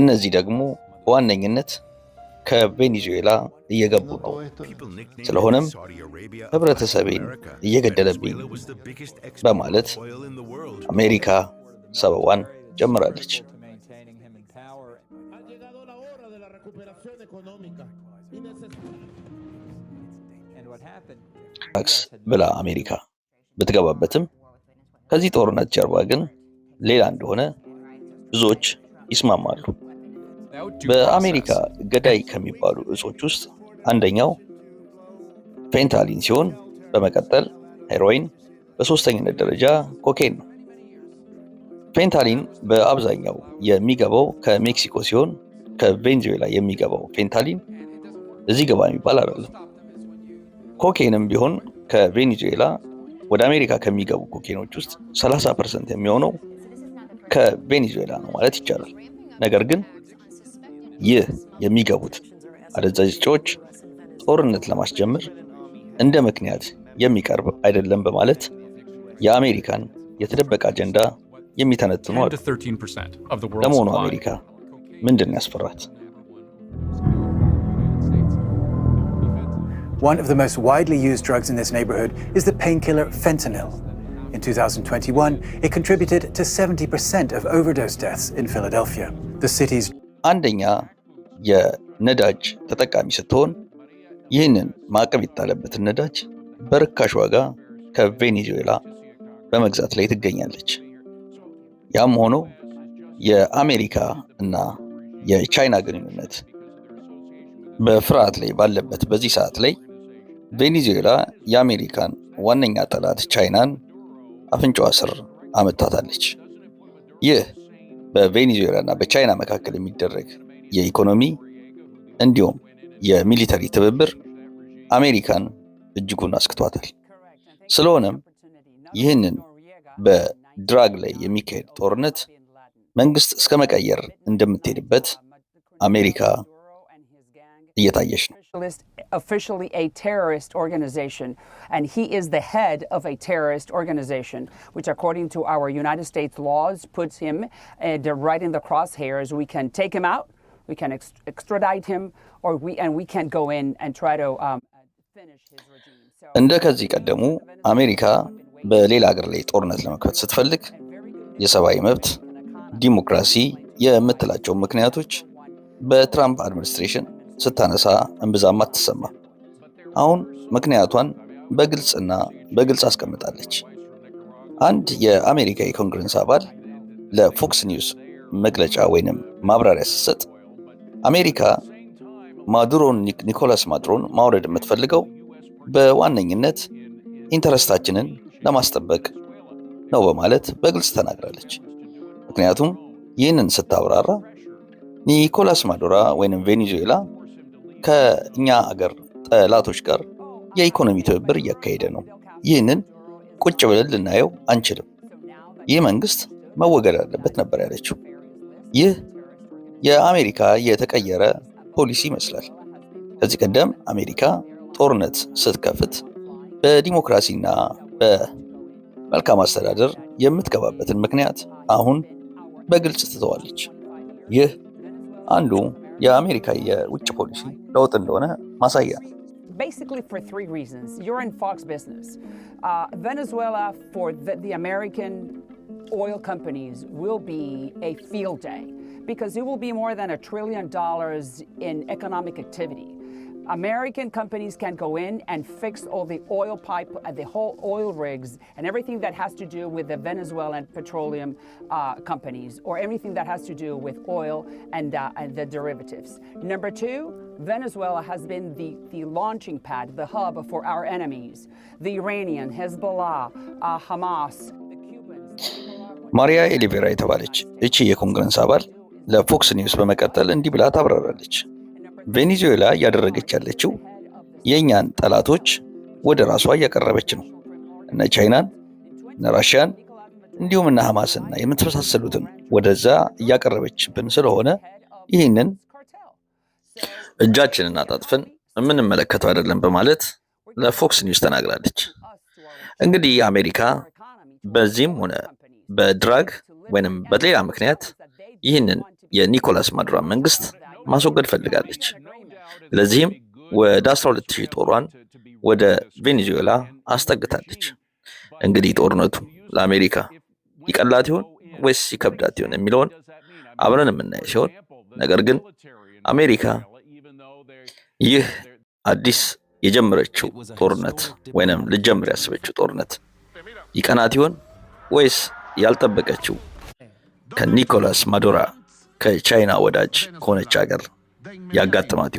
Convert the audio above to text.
እነዚህ ደግሞ በዋነኝነት ከቬኔዙዌላ እየገቡ ነው። ስለሆነም ህብረተሰቤን እየገደለብኝ በማለት አሜሪካ ሰበቧን ጀምራለች። ታክስ ብላ አሜሪካ ብትገባበትም ከዚህ ጦርነት ጀርባ ግን ሌላ እንደሆነ ብዙዎች ይስማማሉ። በአሜሪካ ገዳይ ከሚባሉ እጾች ውስጥ አንደኛው ፌንታሊን ሲሆን በመቀጠል ሄሮይን፣ በሶስተኛነት ደረጃ ኮኬን ነው። ፌንታሊን በአብዛኛው የሚገባው ከሜክሲኮ ሲሆን ከቬኔዙዌላ የሚገባው ፌንታሊን እዚህ ገባ የሚባል አይደለም። ኮኬንም ቢሆን ከቬኔዙዌላ ወደ አሜሪካ ከሚገቡ ኮኬኖች ውስጥ 30% የሚሆነው ከቬኔዙዌላ ነው ማለት ይቻላል። ነገር ግን ይህ የሚገቡት አደንዛዥ እጾች ጦርነት ለማስጀመር እንደ ምክንያት የሚቀርብ አይደለም በማለት የአሜሪካን የተደበቀ አጀንዳ የሚተነትኑ አሉ። ለመሆኑ አሜሪካ ምንድን ያስፈራት? One of the most widely used drugs in this neighborhood is the painkiller fentanyl. In 2021, it contributed to 70% of overdose deaths in Philadelphia. The city's አንደኛ የነዳጅ ተጠቃሚ ስትሆን ይህንን ማዕቀብ የጣለበትን ነዳጅ በርካሽ ዋጋ ከቬኔዙዌላ በመግዛት ላይ ትገኛለች። ያም ሆኖ የአሜሪካ እና የቻይና ግንኙነት በፍርሃት ላይ ባለበት በዚህ ሰዓት ላይ ቬኔዙዌላ የአሜሪካን ዋነኛ ጠላት ቻይናን አፍንጫዋ ስር አመታታለች። ይህ በቬኔዙዌላ እና በቻይና መካከል የሚደረግ የኢኮኖሚ እንዲሁም የሚሊተሪ ትብብር አሜሪካን እጅጉን አስክቷታል። ስለሆነም ይህንን በድራግ ላይ የሚካሄድ ጦርነት መንግስት እስከ መቀየር እንደምትሄድበት አሜሪካ እየታየች ነው። Officially a terrorist organization, and he is the head of a terrorist organization, which according to our United States laws puts him right in the crosshairs. We can take him out, we can extradite him, or we can go in and try to finish his regime. እንደ ከዚህ ቀደሙ አሜሪካ በሌላ ሀገር ላይ ጦርነት ለመክፈት ስትፈልግ የሰብአዊ መብት፣ ዲሞክራሲ የምትላቸው ምክንያቶች በትራምፕ አድሚኒስትሬሽን ስታነሳ እንብዛም አትሰማ። አሁን ምክንያቷን በግልጽ አስቀምጣለች። አንድ የአሜሪካ የኮንግረስ አባል ለፎክስ ኒውስ መግለጫ ወይንም ማብራሪያ ስትሰጥ አሜሪካ ኒኮላስ ማዱሮን ማውረድ የምትፈልገው በዋነኝነት ኢንተረስታችንን ለማስጠበቅ ነው በማለት በግልጽ ተናግራለች። ምክንያቱም ይህንን ስታብራራ ኒኮላስ ማዱሮ ወይንም ቬኔዙዌላ ከኛ አገር ጠላቶች ጋር የኢኮኖሚ ትብብር እያካሄደ ነው። ይህንን ቁጭ ብለን ልናየው አንችልም። ይህ መንግስት መወገድ አለበት ነበር ያለችው። ይህ የአሜሪካ የተቀየረ ፖሊሲ ይመስላል። ከዚህ ቀደም አሜሪካ ጦርነት ስትከፍት በዲሞክራሲና በመልካም አስተዳደር የምትገባበትን ምክንያት አሁን በግልጽ ትተዋለች። ይህ አንዱ የአሜሪካ የውጭ ፖሊሲ ለውጥ እንደሆነ ማሳያ ነው። Basically for three reasons. You're in Fox Business. Venezuela for the American oil companies will be a field day because it will be more than $1 trillion in economic activity. American companies can go in and fix all the oil pipe, the whole oil rigs, and everything that has to do with the Venezuelan petroleum companies, or everything that has to do with oil and the derivatives. Number two, Venezuela has been the launching pad, the hub for our enemies, the Iranian, Hezbollah, Hamas, the Cubans. ማሪያ ኤሊቬራ የተባለች እቺ የኮንግረስ አባል ለፎክስ ኒውስ በመቀጠል እንዲህ ብላ ታብራራለች። ቬኔዙዌላ እያደረገች ያለችው የእኛን ጠላቶች ወደ ራሷ እያቀረበች ነው። እነ ቻይናን፣ እነ ራሽያን እንዲሁም እነ ሐማስና የምትመሳሰሉትን ወደዛ እያቀረበችብን ስለሆነ ይህንን እጃችንን አጣጥፈን የምንመለከተው አይደለም በማለት ለፎክስ ኒውስ ተናግራለች። እንግዲህ አሜሪካ በዚህም ሆነ በድራግ ወይንም በሌላ ምክንያት ይህንን የኒኮላስ ማዱሮን መንግስት ማስወገድ ፈልጋለች። ለዚህም ወደ 12000 ጦሯን ወደ ቬኔዙዌላ አስጠግታለች። እንግዲህ ጦርነቱ ለአሜሪካ ይቀላት ይሆን ወይስ ይከብዳት ይሆን የሚለውን አብረን የምናይ ሲሆን፣ ነገር ግን አሜሪካ ይህ አዲስ የጀመረችው ጦርነት ወይንም ልጀምር ያሰበችው ጦርነት ይቀናት ይሆን ወይስ ያልጠበቀችው ከኒኮላስ ማዱሮ ከቻይና ወዳጅ ከሆነች ሀገር ያጋጥማት ይሆን?